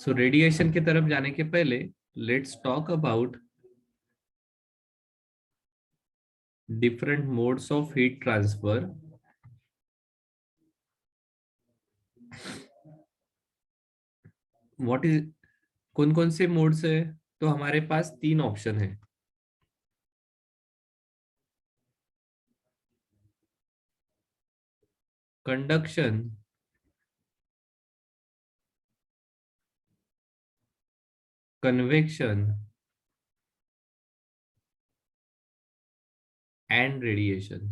सो radiation की तरफ जाने के पहले let's talk about different modes of heat transfer. What is कौन कौन से मोड्स है? तो हमारे पास तीन ऑप्शन है। Conduction, convection and radiation.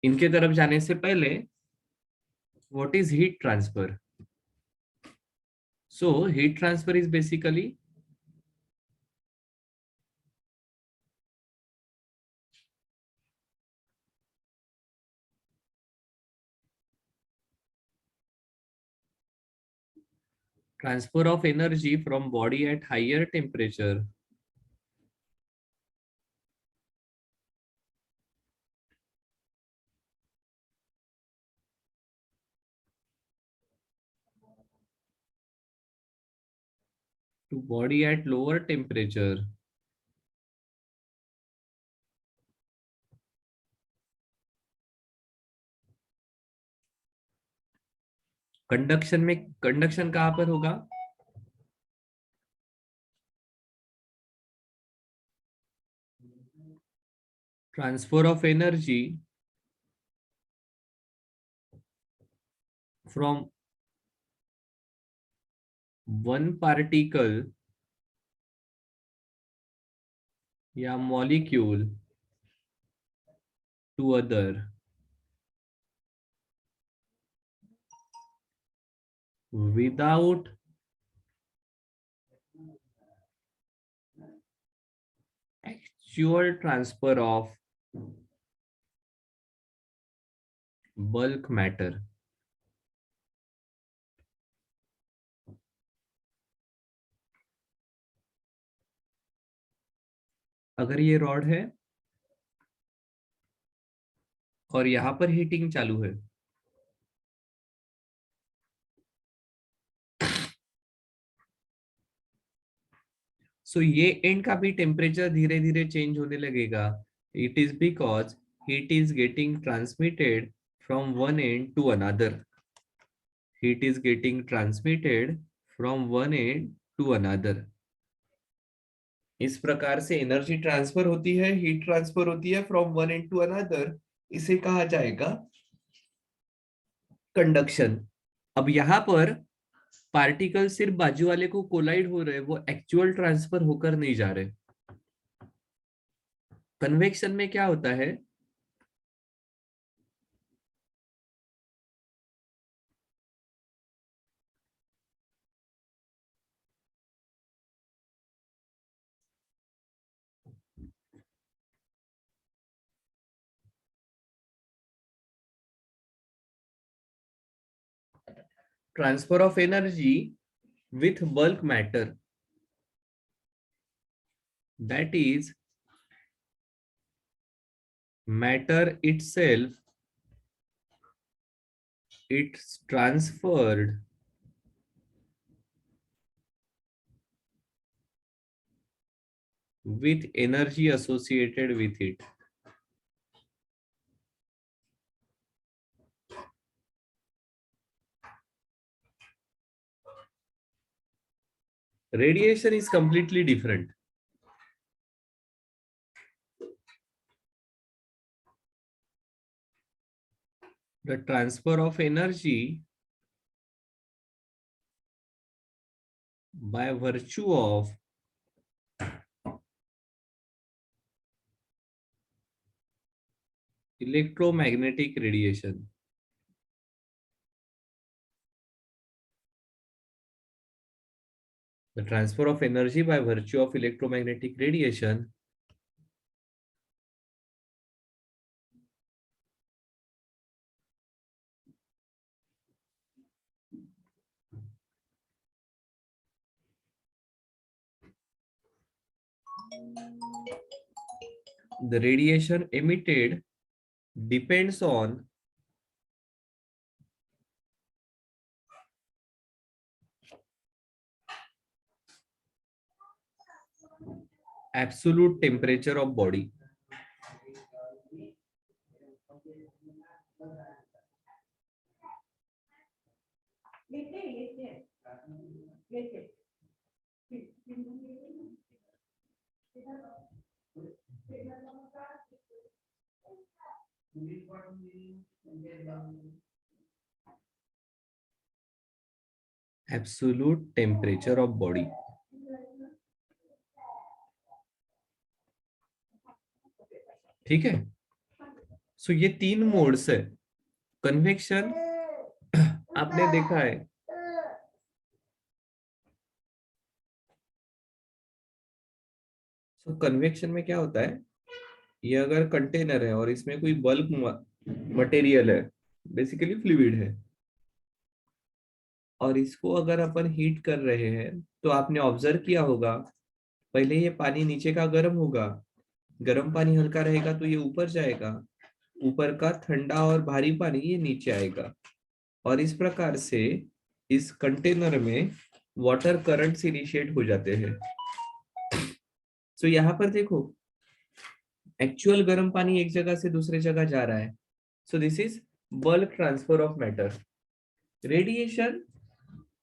इनके तरफ जाने से पहले what is heat transfer? So heat transfer is basically transfer of energy from body at higher temperature to body at lower temperature। Conduction में कंडक्शन कहां पर होगा? Transfer of energy from one particle या molecule to other without actual transfer of bulk matter. अगर ये rod है और यहां पर हीटिंग चालू है, सो ये एंड का भी टेम्परेचर धीरे धीरे चेंज होने लगेगा। It is because heat is getting transmitted from one end to another. Heat is getting transmitted from one end to another. इस प्रकार से एनर्जी ट्रांसफर होती है, हीट ट्रांसफर होती है from one end to another. इसे कहा जाएगा कंडक्शन। अब यहां पर पार्टिकल सिर्फ बाजू वाले को कोलाइड हो रहे, वो एक्चुअल ट्रांसफर होकर नहीं जा रहे। कन्वेक्शन में क्या होता है? Transfer of energy with bulk matter, that is matter itself, it's transferred with energy associated with it। Radiation is completely different। The transfer of energy by virtue of electromagnetic radiation। The transfer of energy by virtue of electromagnetic radiation the radiation emitted depends on absolute temperature of body. Absolute temperature of body. ठीक है, सो ये तीन modes है. Convection आपने देखा है, सो convection में क्या होता है, ये अगर कंटेनर है और इसमें कोई बल्क मटेरियल है, बेसिकली फ्लूइड है, और इसको अगर अपन हीट कर रहे हैं, तो आपने ऑब्जर्व किया होगा, पहले ये पानी नीचे का गर्म होगा, गर्म पानी हल्का रहेगा तो ये ऊपर जाएगा, ऊपर का ठंडा और भारी पानी ये नीचे आएगा, और इस प्रकार से इस कंटेनर में वाटर करंट्स इनिशिएट हो जाते हैं. सो यहाँ पर देखो, एक्चुअल गर्म पानी एक जगह से दूसरे जगह जा रहा है. So this is bulk transfer of matter. Radiation,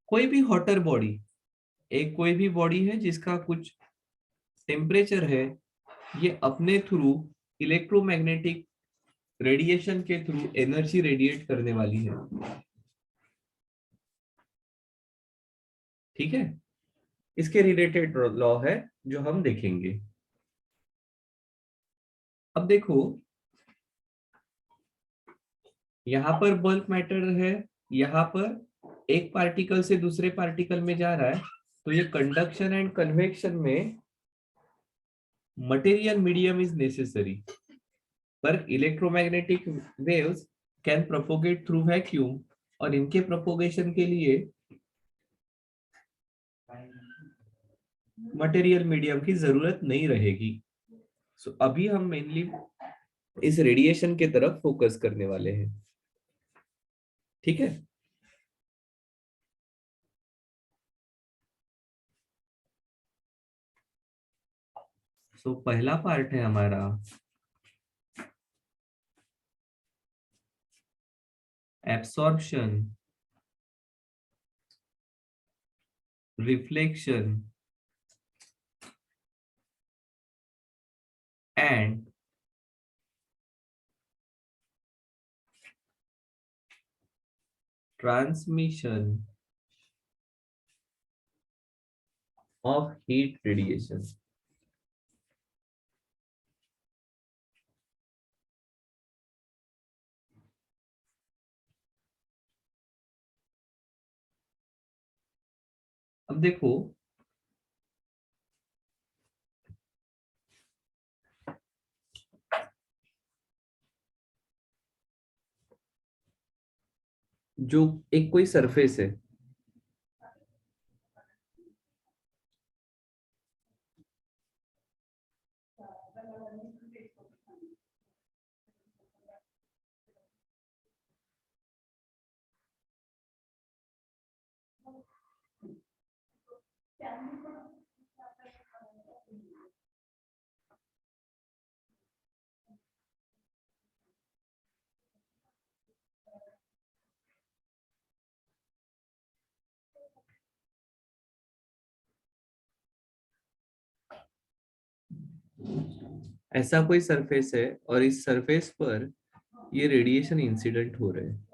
कोई भी हॉटर बॉडी, एक कोई भी बॉडी है जिसका कुछ टेम्परेचर है, ये अपने थ्रू इलेक्ट्रोमैग्नेटिक रेडिएशन के थ्रू एनर्जी रेडिएट करने वाली है. ठीक है, इसके रिलेटेड लॉ है जो हम देखेंगे. अब देखो, यहाँ पर बल्क मैटर है, यहाँ पर एक पार्टिकल से दूसरे पार्टिकल में जा रहा है, तो ये कंडक्शन एंड कन्वेक्शन में मटेरियल मीडियम इज नेसेसरी, पर electromagnetic waves can propagate through vacuum, और इनके प्रोपोगेशन के लिए मटेरियल मीडियम की जरूरत नहीं रहेगी. सो अभी हम मेनली इस रेडिएशन के तरफ फोकस करने वाले हैं. ठीक है, सो पहला पार्ट है हमारा absorption, reflection and transmission of heat radiation. अब देखो, जो एक कोई सरफेस है, ऐसा कोई सरफेस है और इस सरफेस पर ये रेडिएशन इंसिडेंट हो रहे हैं.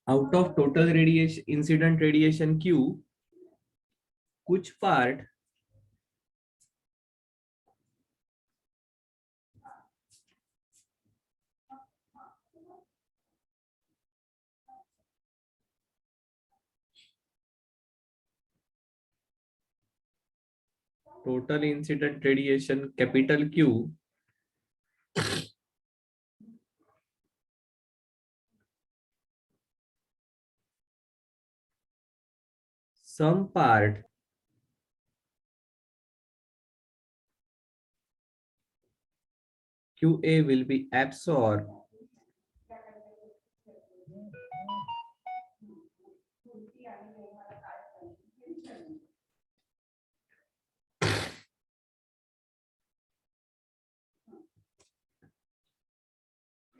Out of total radiation, incident radiation Q, कुछ part total incident radiation capital Q some part QA will be absorbed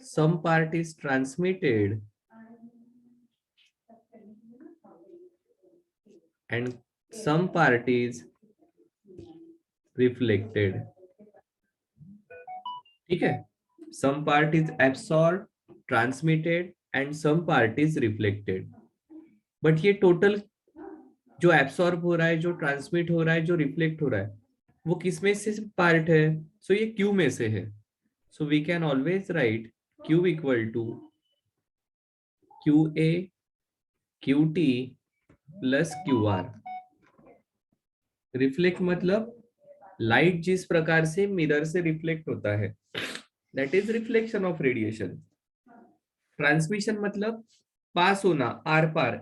some part is transmitted and some part is reflected. ठीक है, some part is absorbed, transmitted and some part is reflected. But ये total जो absorb हो रहा है, जो transmit हो रहा है, जो reflect हो रहा है, वो किस में से part है? So ये Q में से है. So we can always write Q equal to QA QT plus QR. Reflect मतलब लाइट जिस प्रकार से मिरर से रिफ्लेक्ट होता है, that is reflection of radiation. Transmission मतलब पास होना, आर पार,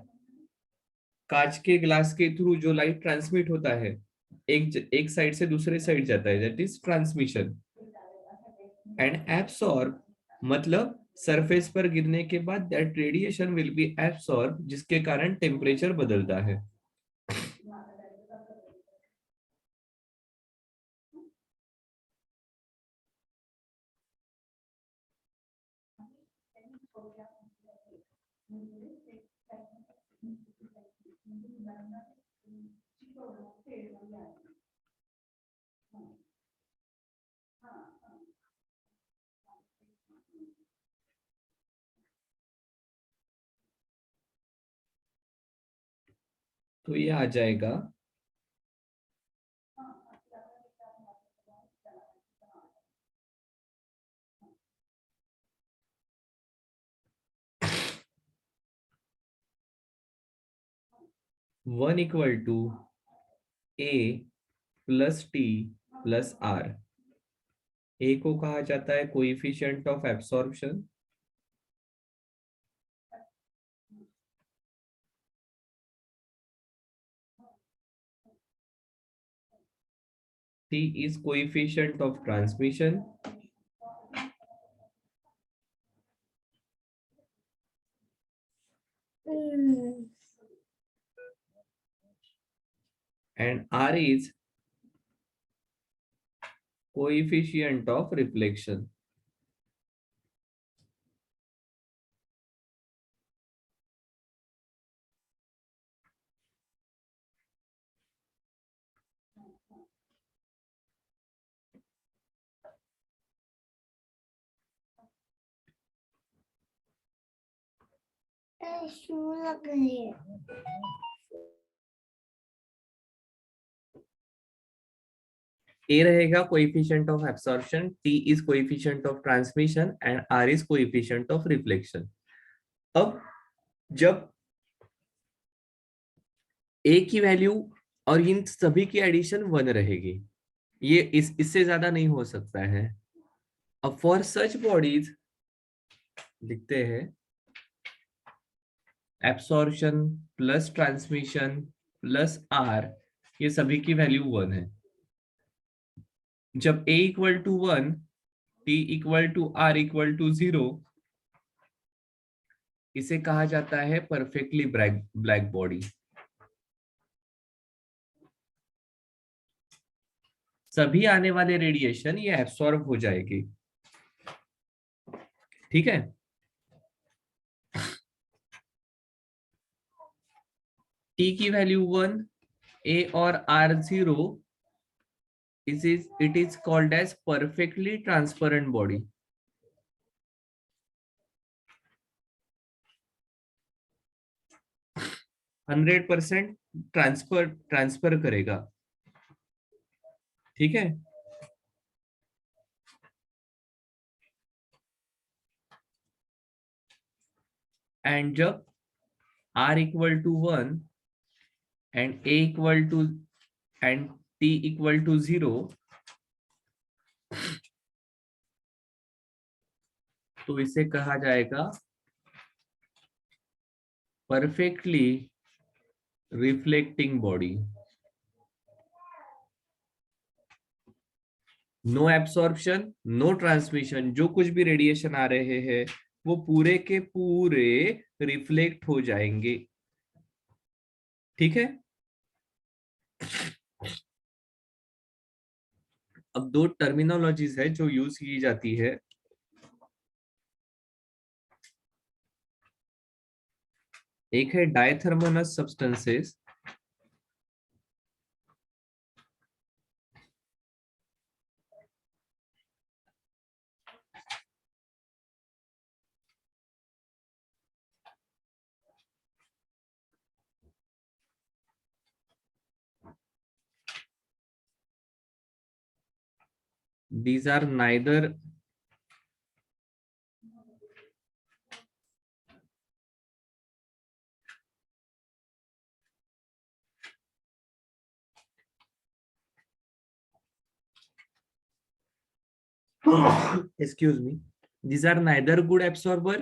कांच के ग्लास के थ्रू जो लाइट ट्रांसमिट होता है, एक साइड से दूसरे साइड जाता है, that is transmission. And absorb मतलब सरफेस पर गिरने के बाद that radiation will be absorb, जिसके कारण टेम्परेचर बदलता है. तो ये आ जाएगा 1 equal to A plus T plus R. A को कहा जाता है coefficient of absorption, T is coefficient of transmission, and R is coefficient of reflection. लग रही है. A रहेगा coefficient of absorption, T is coefficient of transmission and R is coefficient of reflection. अब जब A की वैल्यू और इन सभी की एडिशन 1 रहेगी, ये इससे ज्यादा नहीं हो सकता है. अब फॉर सच बॉडीज लिखते हैं absorption plus transmission plus R, ये सभी की वैल्यू 1 है. जब A equal to 1, T equal to R equal to 0, इसे कहा जाता है परफेक्टली ब्लैक बॉडी. सभी आने वाले रेडिएशन ये एब्सॉर्ब हो जाएगी. ठीक है, T की वैल्यू 1, A और R 0, it is called as perfectly transparent body. Hundred percent transfer करेगा. ठीक है, एंड जब R equal to 1 and A equal to एंड T इक्वल टू 0, तो इसे कहा जाएगा perfectly reflecting body, no absorption no transmission, जो कुछ भी रेडिएशन आ रहे हैं वो पूरे के पूरे रिफ्लेक्ट हो जाएंगे। ठीक है। अब दो टर्मिनोलॉजीज है जो यूज की जाती है। एक है डायथर्मोनस substances, these are neither excuse me, these are neither good absorber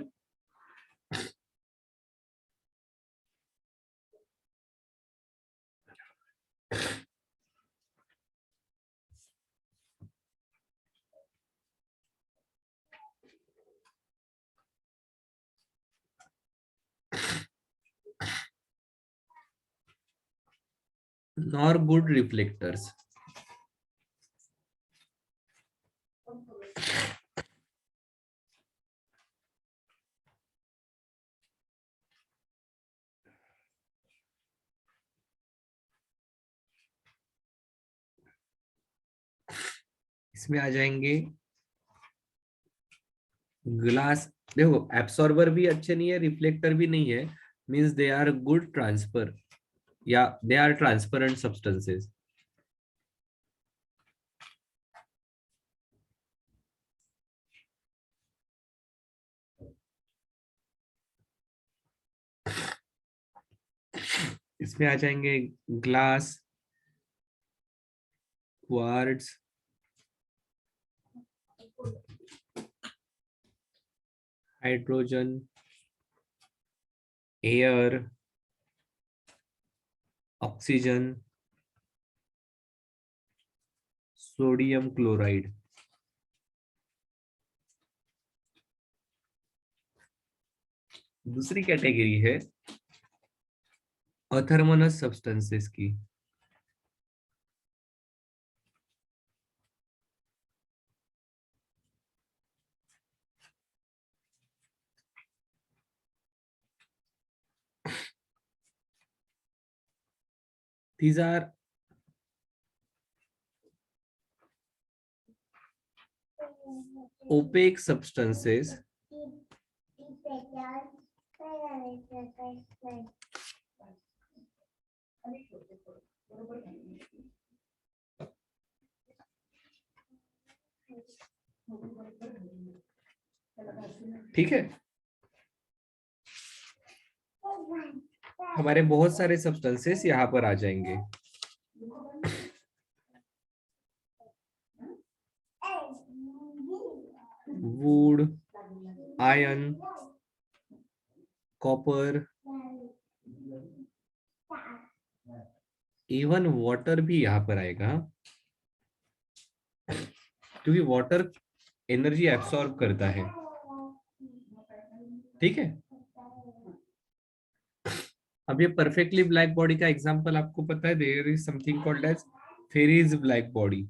nor good reflectors। इसमें आ जाएंगे ग्लास। देखो एब्सॉर्बर भी अच्छे नहीं है, रिफ्लेक्टर भी नहीं है, means they are good transfer या दे आर ट्रांसपेरेंट सब्सटेंसेस। इसमें आ जाएंगे glass, quartz, hydrogen, air, oxygen, sodium chloride. दूसरी कैटेगरी है अथर्मोनस सब्सटेंसेस की। These are opaque substances ठीक है। हमारे बहुत सारे सब्सटेंसेस यहाँ पर आ जाएंगे। Would, iron, copper, even water भी यहाँ पर आएगा, क्योंकि वाटर एनर्जी एब्सॉर्ब करता है। ठीक है। अब ये परफेक्टली ब्लैक बॉडी का एग्जांपल आपको पता है, there is something called as Ferry's black body.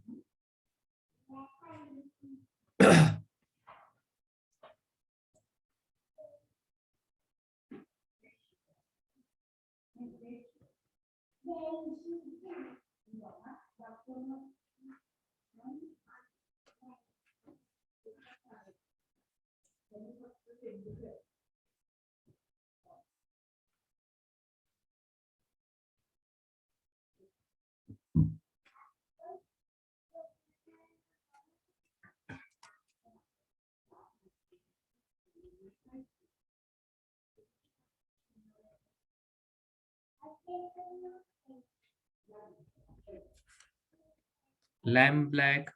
Lamp black,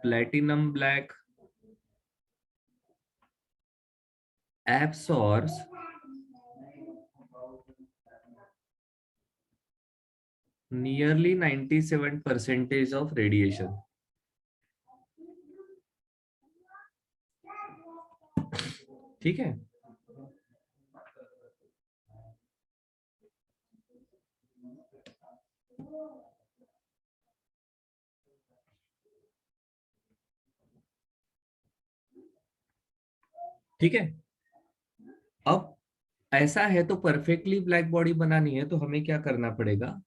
platinum black absorbs nearly 97% of radiation. ठीक है। ठीक है। अब ऐसा है तो परफेक्टली ब्लैक बॉडी बनानी है तो हमें क्या करना पड़ेगा?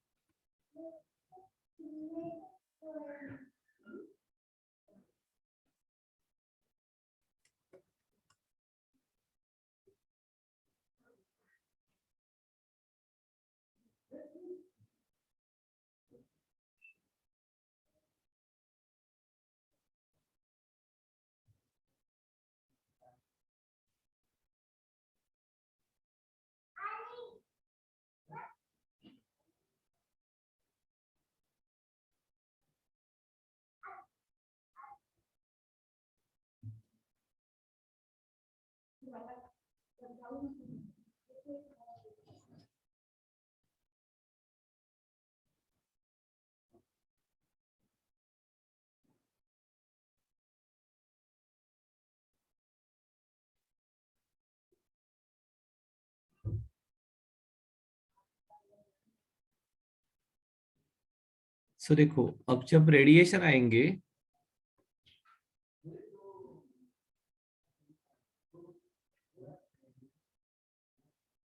सो देखो, अब जब रेडिएशन आएंगे,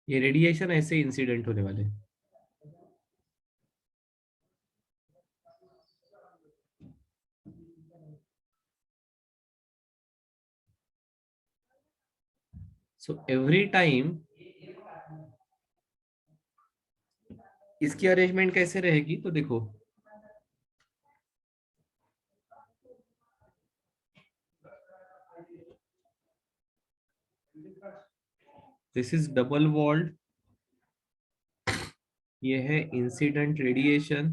ये रेडिएशन ऐसे इंसिडेंट होने वाले। सो एवरी टाइम इसकी अरेंजमेंट कैसे रहेगी? तो देखो, दिस इज डबल वॉल्ड, ये है इंसिडेंट रेडिएशन,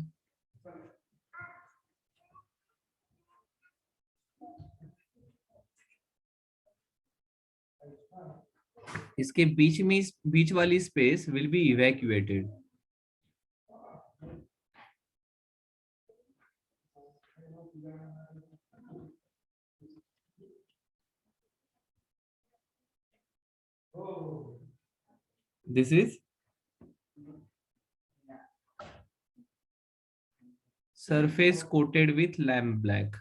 इसके बीच में, बीच वाली space will be evacuated. This is surface coated with lamp black.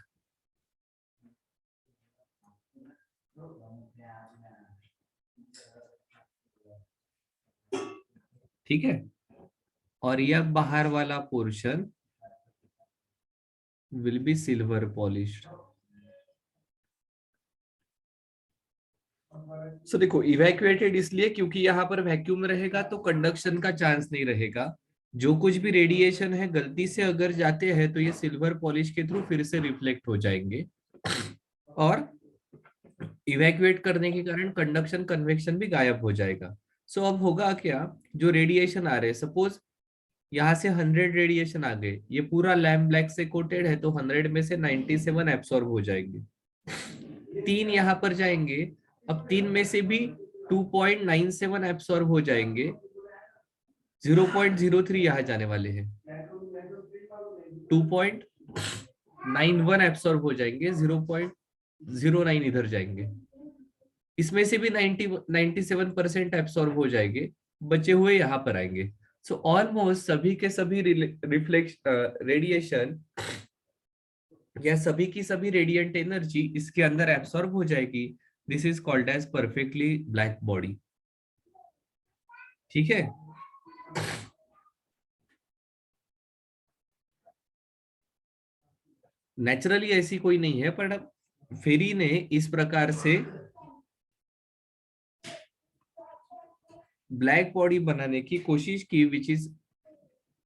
ठीक है। और यह बाहर वाला portion will be silver polished. So देखो, इवैक्यूएटेड इसलिए क्योंकि यहाँ पर वैक्यूम रहेगा तो कंडक्शन का चांस नहीं रहेगा। जो कुछ भी रेडिएशन है गलती से अगर जाते हैं तो ये सिल्वर पॉलिश के थ्रू फिर से रिफ्लेक्ट हो जाएंगे, और इवैक्यूएट करने के कारण कंडक्शन कन्वेक्शन भी गायब हो जाएगा। सो अब होगा क्या, जो रेडिएशन आ रहे हैं, सपोज यहाँ से 100 रेडिएशन आ गए, ये पूरा लैम्प ब्लैक से कोटेड है तो 100 में से 97 एब्सॉर्ब हो जाएंगे, तीन यहाँ पर जाएंगे। अब तीन में से भी 2.97 एब्सॉर्ब हो जाएंगे, 0.03 यहाँ जाने वाले हैं, 2.91 एब्सॉर्ब हो जाएंगे, 0.09 इधर जाएंगे, इसमें से भी 97% एब्सॉर्ब हो जाएंगे, बचे हुए यहाँ पर आएंगे। सो ऑलमोस्ट सभी के सभी रिफ्लेक्श रेडिएशन या सभी की सभी रेडिएंट एनर्जी इसके अंदर एब्सॉर्ब हो जाएगी। This is called as perfectly black body. ठीक है। नेचुरली ऐसी कोई नहीं है, पर फेरी ने इस प्रकार से ब्लैक बॉडी बनाने की कोशिश की which is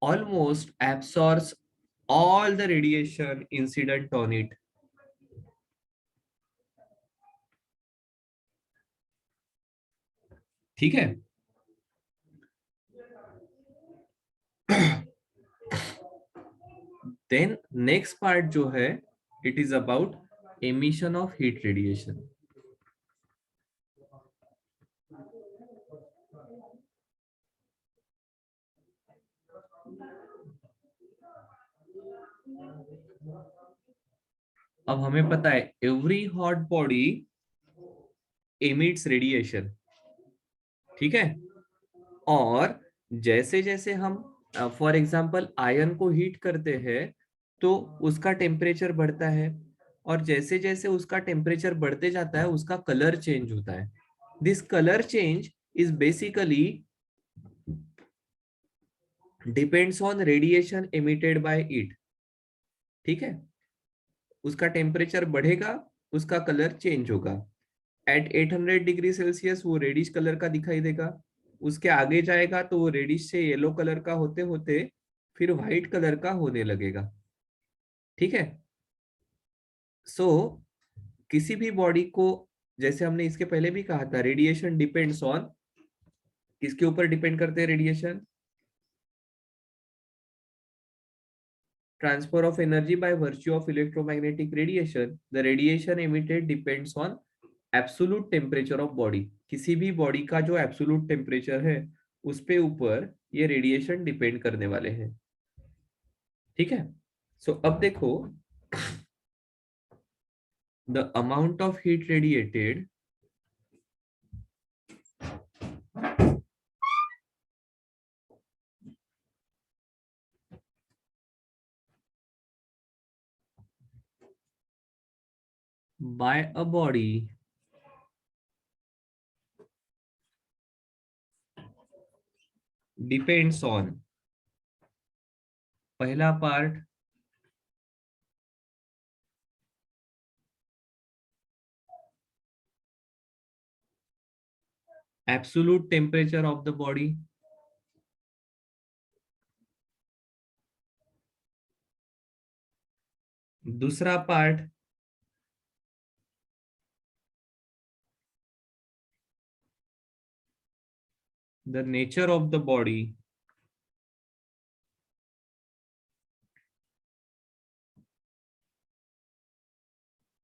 almost absorbs all the radiation incident on it. ठीक है। देन नेक्स्ट पार्ट जो है, it is about emission of heat radiation. अब हमें पता है every hot body emits radiation, ठीक है। और जैसे जैसे हम फॉर एग्जांपल आयरन को हीट करते हैं तो उसका टेम्परेचर बढ़ता है, और जैसे जैसे उसका टेम्परेचर बढ़ते जाता है उसका कलर चेंज होता है। This colour change is basically depends on radiation emitted by it, ठीक है। उसका टेम्परेचर बढ़ेगा, उसका कलर चेंज होगा। एट 800 डिग्री सेल्सियस वो रेडिश कलर का दिखाई देगा। उसके आगे जाएगा तो वो रेडिश से येलो कलर का होते होते फिर व्हाइट कलर का होने लगेगा, ठीक है। सो किसी भी बॉडी को, जैसे हमने इसके पहले भी कहा था, रेडिएशन डिपेंड्स ऑन, किसके ऊपर डिपेंड करते हैं radiation? transfer of energy by virtue of electromagnetic radiation. The radiation emitted depends on absolute temperature of body. किसी भी बॉडी का जो एब्सोलूट टेम्परेचर है उस पे ऊपर ये रेडिएशन डिपेंड करने वाले हैं, ठीक है। सो अब देखो, the amount of heat radiated by a body depends on, पहला part absolute temperature of the body, दूसरा part the nature of the body,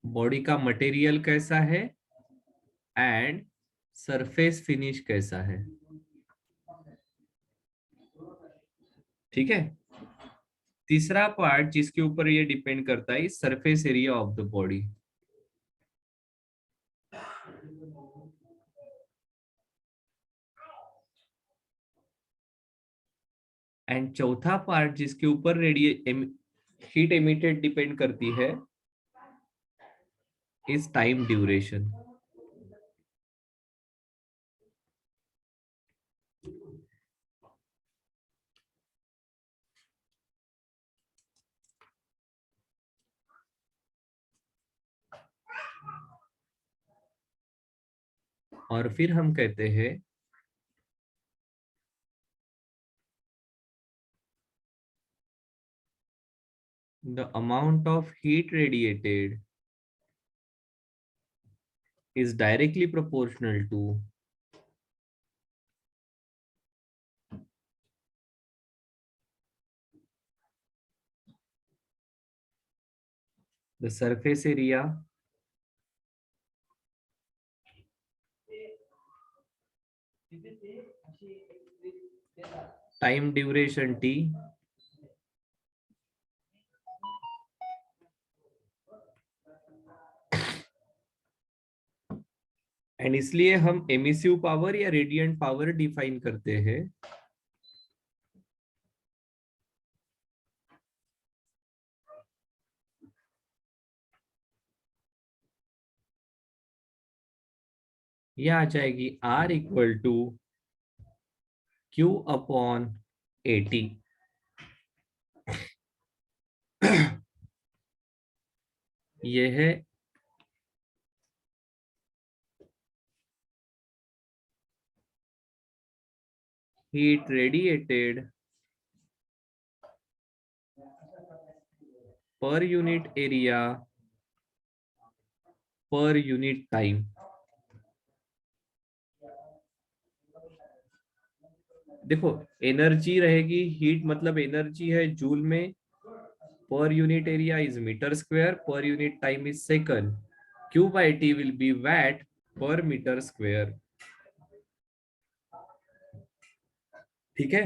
body का मटेरियल कैसा है एंड सरफेस फिनिश कैसा है, ठीक है। तीसरा पार्ट जिसके ऊपर ये डिपेंड करता है surface area of the body, and चौथा पार्ट जिसके ऊपर रेडिए हीट एमिटेड डिपेंड करती है इज टाइम ड्यूरेशन। और फिर हम कहते हैं the amount of heat radiated is directly proportional to the surface area time duration t and इसलिए हम एमिसिव पावर या रेडिएंट पावर डिफाइन करते हैं यह आ जाएगी R equal to Q upon AT। यह है heat radiated per unit area per unit time. देखो, एनर्जी रहेगी, हीट मतलब एनर्जी है जूल में, per unit area is metre square, per unit time is second, Q by T will be watt per metre square, ठीक है।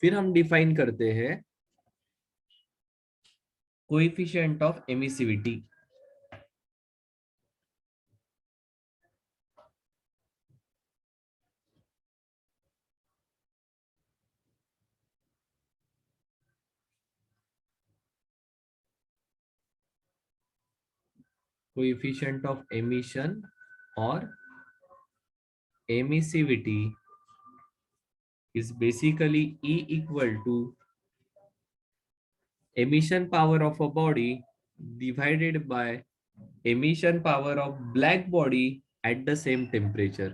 फिर हम define करते हैं coefficient of emissivity. Coefficient of emission और emissivity is basically E equal to emission power of a body divided by emission power of black body at the same temperature.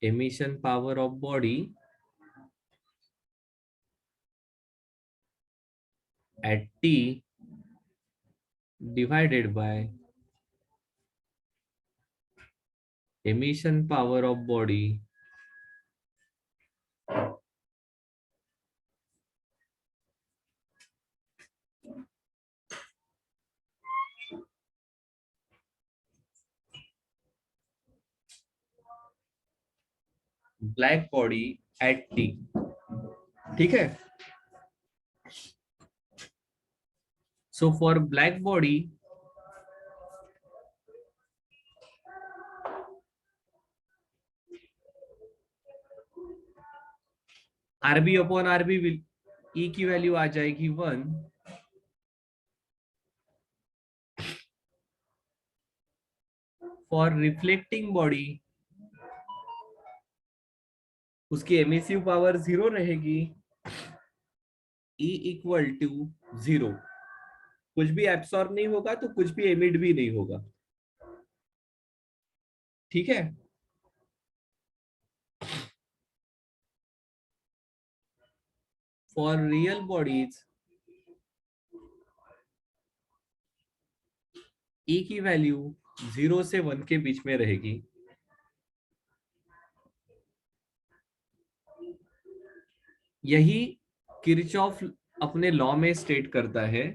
Emission power of body at T divided by emission power of body black body at T. ठीक है? So for black body, RB upon RB will E की value आ जाएगी 1. For reflecting body, उसकी emissive power 0 रहेगी. E equal to 0. कुछ भी absorb नहीं होगा तो कुछ भी एमिट भी नहीं होगा. ठीक है? फॉर रियल बॉडीज E की वैल्यू 0 से 1 के बीच में रहेगी. यही किरचॉफ अपने लॉ में स्टेट करता है.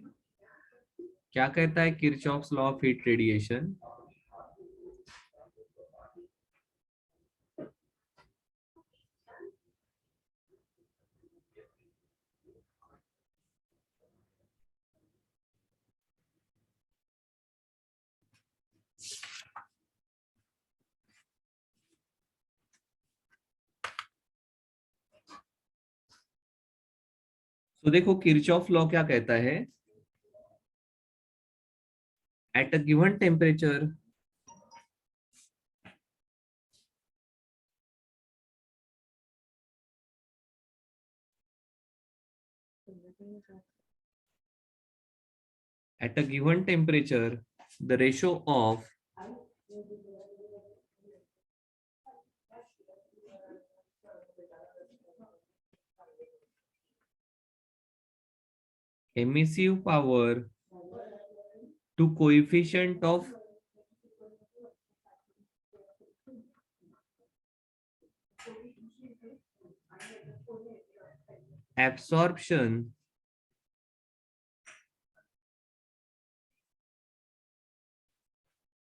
क्या कहता है Kirchhoff's law of heat radiation? तो देखो किरचॉफ लॉ क्या कहता है. At a given temperature at a given temperature, the ratio of emissive power to coefficient of absorption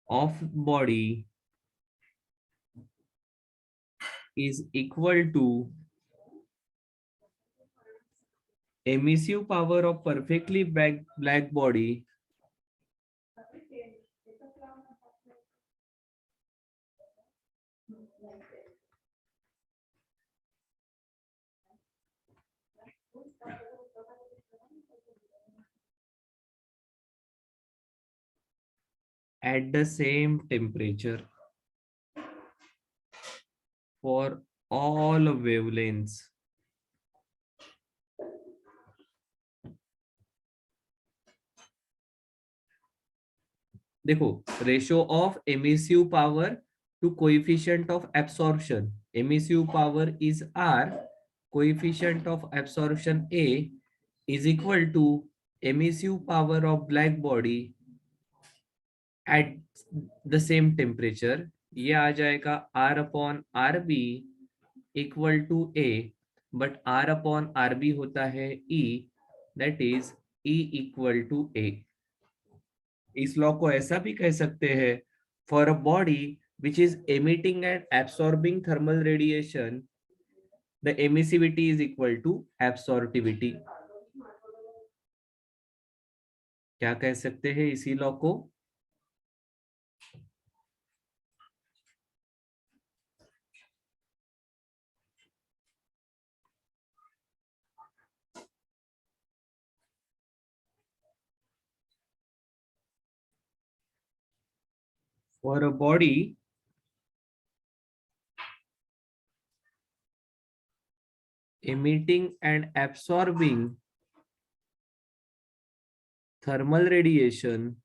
of body is equal to emissive power of perfectly black body at the same temperature for all wavelengths. देखो ratio of emissive power to coefficient of absorption. Emissive power is R, coefficient of absorption A is equal to emissive power of black body at the same temperature. ये आ जाएगा R upon RB equal to A, but R upon RB होता है E, that is E equal to A. इस law को ऐसा भी कह सकते हैं, for a body which is emitting and absorbing thermal radiation, the emissivity is equal to absorptivity। क्या कह सकते हैं इसी लॉ को? For a body emitting and absorbing thermal radiation,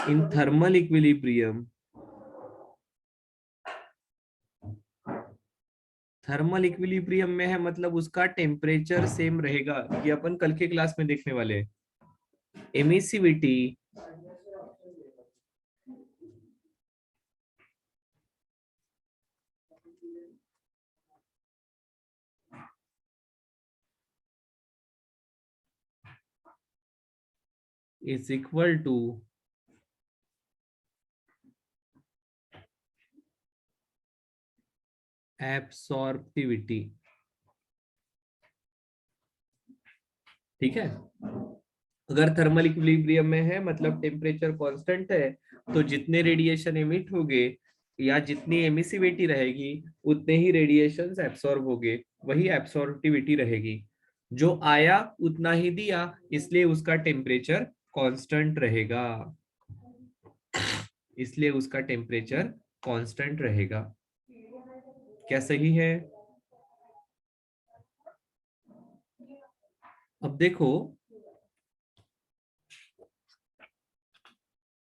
in thermal equilibrium, thermal equilibrium में है मतलब उसका टेम्परेचर सेम रहेगा, ये अपन कल के क्लास में देखने वाले हैं। Emissivity is equal to absorptivity. ठीक है, अगर थर्मल इक्विलिब्रियम में है मतलब टेम्परेचर कांस्टेंट है, तो जितने रेडिएशन एमिट होंगे या जितनी एमिसिविटी रहेगी उतने ही रेडिएशंस एब्सॉर्ब होंगे, वही एब्सॉर्प्टिविटी रहेगी। जो आया उतना ही दिया, इसलिए उसका टेम्परेचर कांस्टेंट रहेगा, इसलिए उसका टेम्परेचर कांस्टेंट रहेगा। क्या सही है? अब देखो,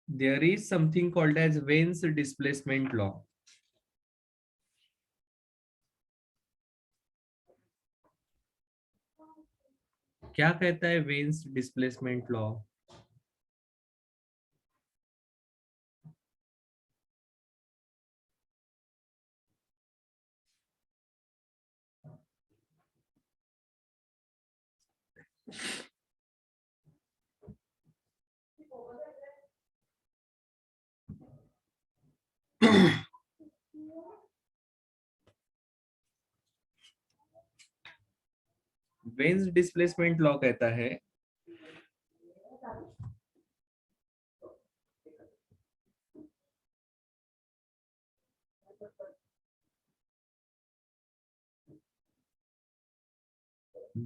there is something called as Vane's displacement law। क्या कहता है veins displacement law? Veins displacement law कहता है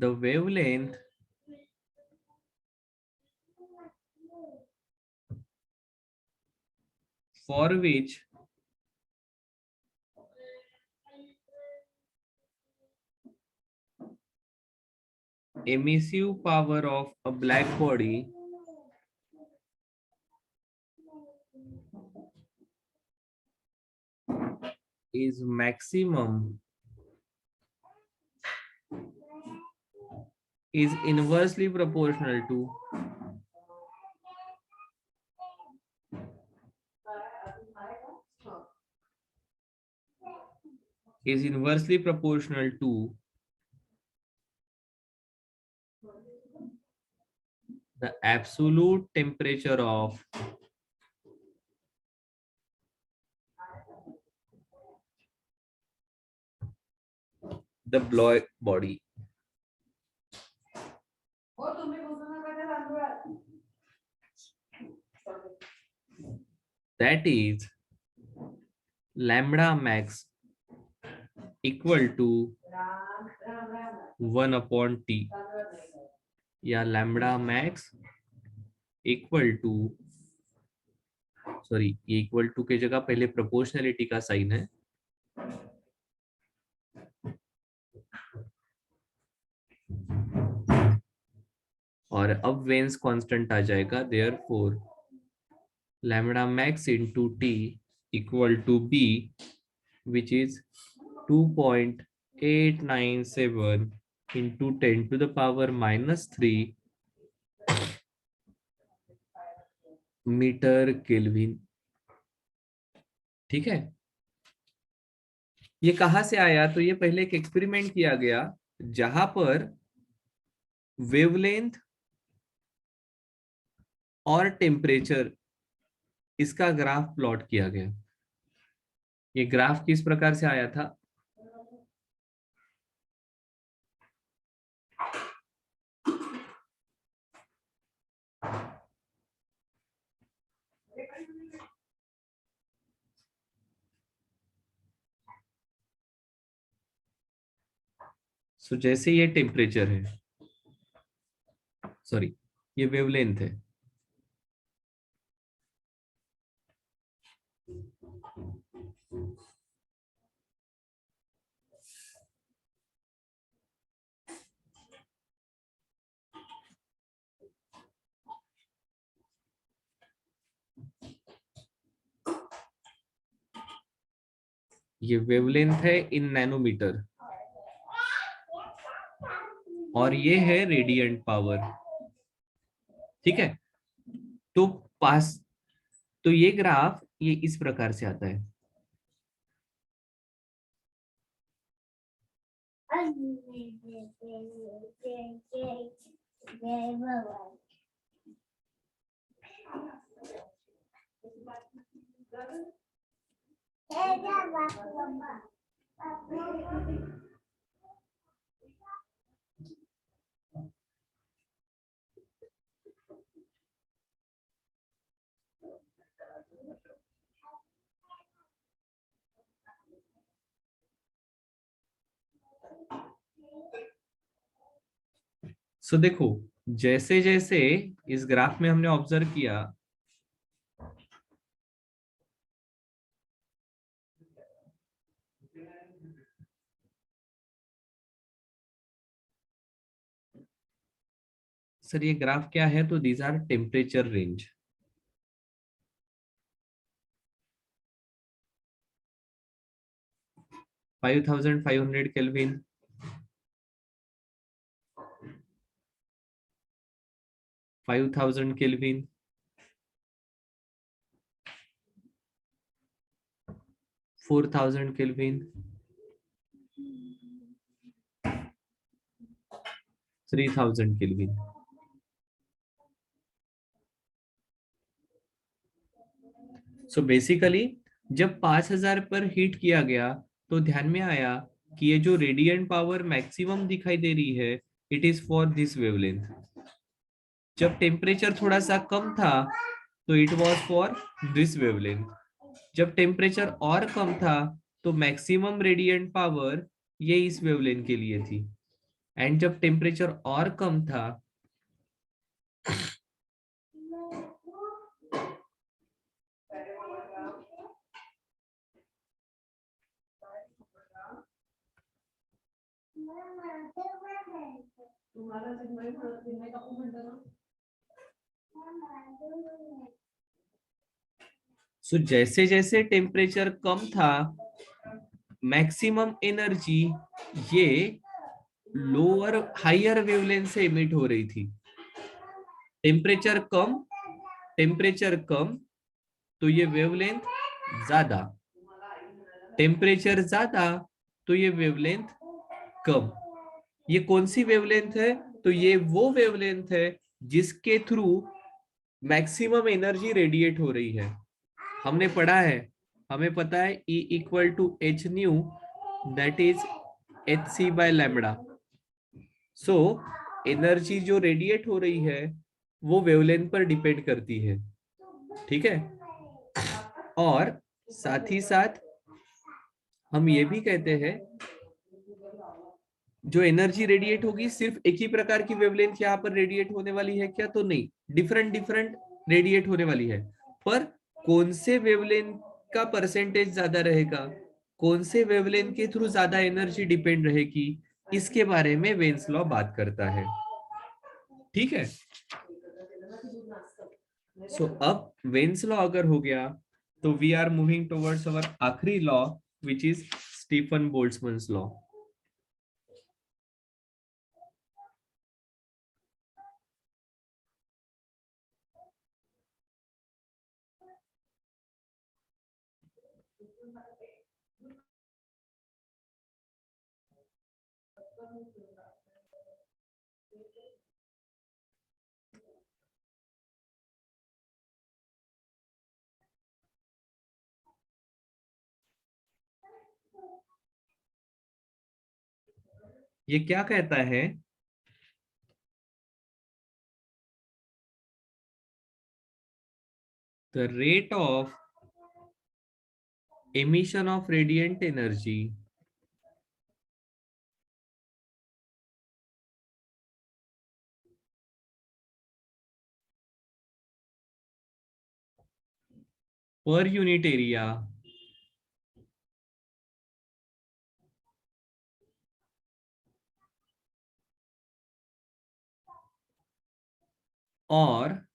the wavelength for which emissive power of a black body is maximum is inversely proportional to is inversely proportional to the absolute temperature of the black body। That is lambda max equal to 1 upon t, या lambda max equal to, sorry ये equal to की जगह पहले proportionality का sign है, और अब veins constant आ जाएगा, therefore lambda max into T equal to B, which is 2.897 into 10 to the power minus 3 metre kelvin. ठीक है, ये कहाँ से आया? तो ये पहले एक एक्सपेरिमेंट किया गया जहां पर वेवलेंथ और टेम्परेचर इसका ग्राफ प्लॉट किया गया। ये ग्राफ किस प्रकार से आया था? सो जैसे ये टेम्परेचर है, सॉरी, ये वेवलेंथ है। ये वेवलेंथ है इन नैनोमीटर, और ये है रेडियंट पावर। ठीक है, तो पास, तो ये ग्राफ ये इस प्रकार से आता है। सो देखो, जैसे जैसे इस ग्राफ में हमने ऑब्जर्व किया, सर ये ग्राफ क्या है? तो these are temperature range. 5500 kelvin, 5000 kelvin, 4000 kelvin, 3000 kelvin. So basically जब 5000 पर हीट किया गया तो ध्यान में आया कि ये जो रेडियंट पावर मैक्सिमम दिखाई दे रही है, it is for this wavelength. जब टेम्परेचर थोड़ा सा कम था तो it was for this wavelength. जब टेम्परेचर और कम था तो मैक्सिमम रेडियंट पावर ये इस वेवलेंथ के लिए थी। एंड जब टेम्परेचर और कम था, सो जैसे जैसे टेम्परेचर कम था, मैक्सिमम एनर्जी ये लोअर हायर वेवलेंथ से इमिट हो रही थी। टेम्परेचर कम, टेम्परेचर कम तो ये वेवलेंथ ज्यादा, टेम्परेचर ज्यादा तो ये वेवलेंथ कम। ये कौन सी वेवलेंथ है? तो ये वो वेवलेंथ है जिसके थ्रू मैक्सिमम एनर्जी रेडिएट हो रही है। हमने पढ़ा है, हमें पता है E equal to H nu, that is H C by lambda. So energy जो रेडिएट हो रही है वो वेवलेंथ पर डिपेंड करती है। ठीक है, और साथ ही साथ हम ये भी कहते हैं जो एनर्जी रेडिएट होगी सिर्फ एक ही प्रकार की वेवलेंथ यहाँ पर रेडिएट होने वाली है क्या? तो नहीं, डिफरेंट डिफरेंट रेडिएट होने वाली है। पर कौन से वेवलेंथ का परसेंटेज ज्यादा रहेगा, कौन से वेवलेंथ के थ्रू ज्यादा एनर्जी डिपेंड रहेगी, इसके बारे में वेन्स लॉ बात करता है। ठीक है, सो अब वेन्स लॉ अगर हो गया तो we are moving towards our आखिरी law, which is Stefan Boltzmann's law. ये क्या कहता है? The rate of emission of radiant energy per unit area or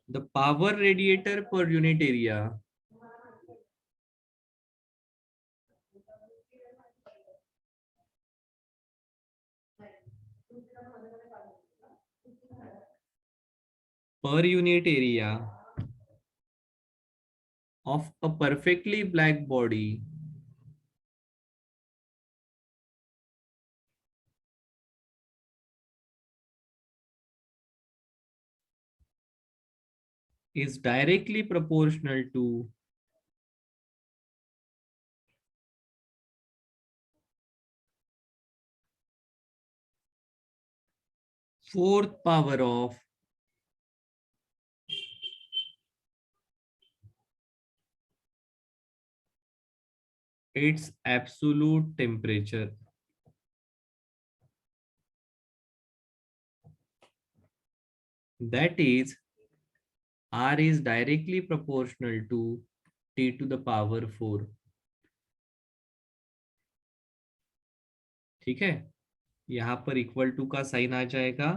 the power radiator per unit area of a perfectly black body is directly proportional to fourth power of its absolute temperature. That is, R is directly proportional to T to the power 4. ठीक है, यहाँ पर equal to का sign आ जाएगा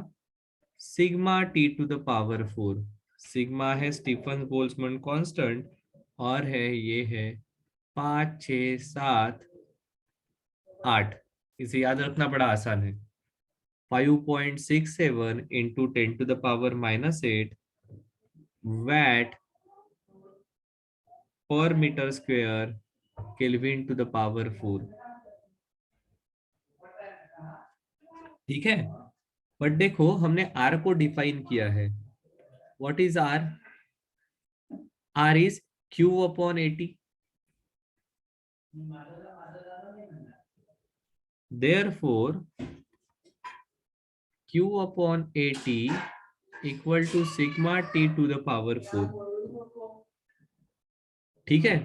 sigma T to the power 4। Sigma है Stefan Boltzmann constant और है ये है 5, 6, 7, 8। इसे याद रखना बड़ा आसान है। 5.67 into 10 to the power -8 watt per meter square Kelvin to the power 4। ठीक है, बट देखो हमने R को डिफाइन किया है। What is R? R is Q upon 80। Therefore, Q upon 80 equal to sigma T to the power 4। ठीक है,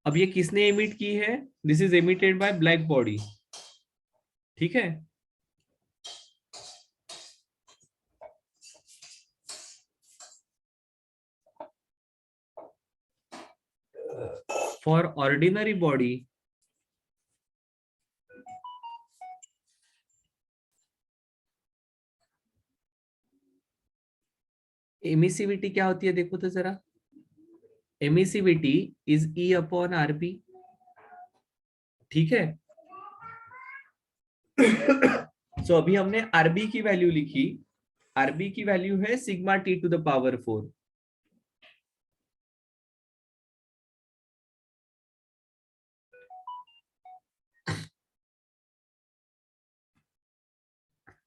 अब ये किसने एमिट की है? This is emitted by black body. ठीक है, फॉर ऑर्डिनरी बॉडी एमिसिविटी क्या होती है देखो तो जरा। Emissivity is E upon RB. ठीक है, सो अभी हमने आरबी की वैल्यू लिखी। आरबी की वैल्यू है sigma T to the power 4।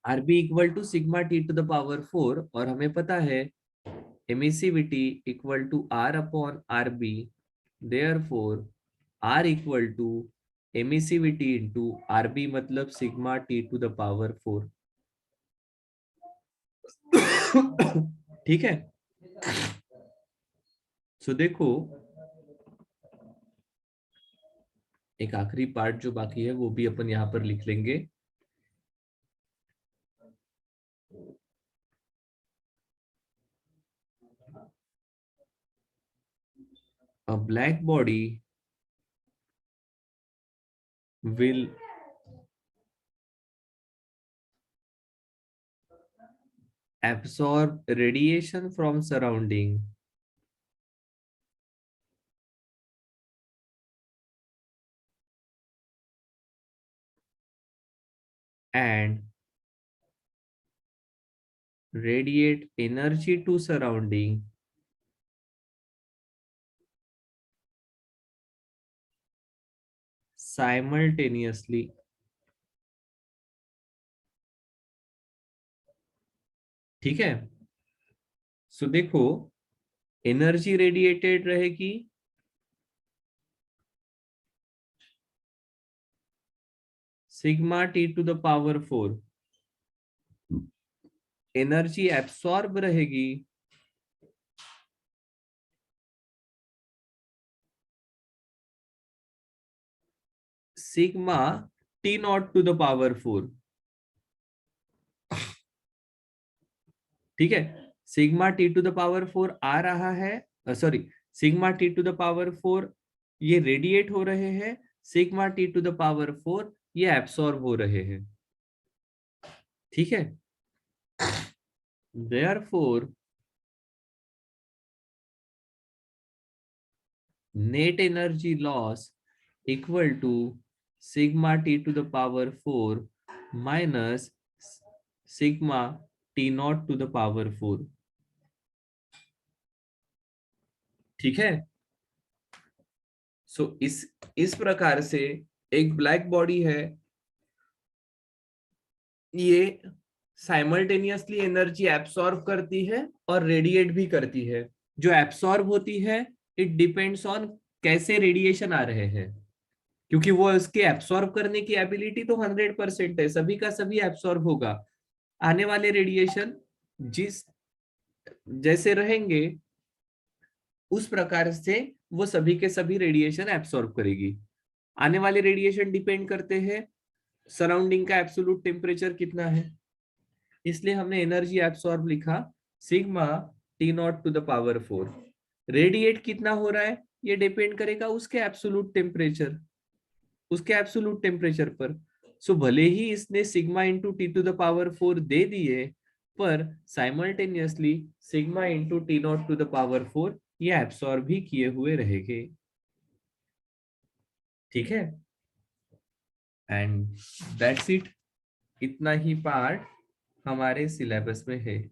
RB equal to sigma T to the power 4 और हमें पता है emissivity equal to R upon R B. Therefore R equal to emissivity into R B मतलब sigma T to the power 4। ठीक है, so देखो एक आखिरी पार्ट जो बाकी है वो भी अपन यहाँ पर लिख लेंगे। A black body will absorb radiation from surrounding and radiate energy to surrounding simultaneously. ठीक है, सो देखो, एनर्जी रेडिएटेड रहेगी sigma T to the power 4, energy absorb रहेगी sigma T naught to the power 4। ठीक है, sigma T to the power 4 आ रहा है, sorry, sigma T to the power 4 ये रेडिएट हो रहे हैं, sigma T to the power 4 ये एब्सॉर्ब हो रहे हैं। ठीक है, therefore net energy loss equal to sigma t to the power 4 minus sigma t naught to the power 4। ठीक है, सो इस प्रकार से एक ब्लैक बॉडी है, ये साइमल्टेनियसली एनर्जी एब्सॉर्ब करती है और रेडिएट भी करती है। जो एब्सॉर्ब होती है, इट डिपेंड्स ऑन कैसे रेडिएशन आ रहे हैं, क्योंकि वो उसके एब्सॉर्ब करने की एबिलिटी तो 100% है, सभी का सभी एब्सॉर्ब होगा। आने वाले रेडिएशन जिस जैसे रहेंगे उस प्रकार से वो सभी के सभी रेडिएशन एब्सॉर्ब करेगी। आने वाले रेडिएशन डिपेंड करते हैं सराउंडिंग का एब्सोल्यूट टेम्परेचर कितना है, इसलिए हमने एनर्जी एब्सॉर्ब लिखा sigma T naught to the power 4। Radiate कितना हो रहा है ये डिपेंड करेगा उसके एब्सोल्यूट टेम्परेचर पर। सो भले ही इसने sigma into T to the power 4 दे दिए, पर simultaneously sigma into T naught to the power 4 ये एब्सॉर्ब भी किए हुए रहेंगे। ठीक है, एंड दैट्स इट, इतना ही पार्ट हमारे सिलेबस में है।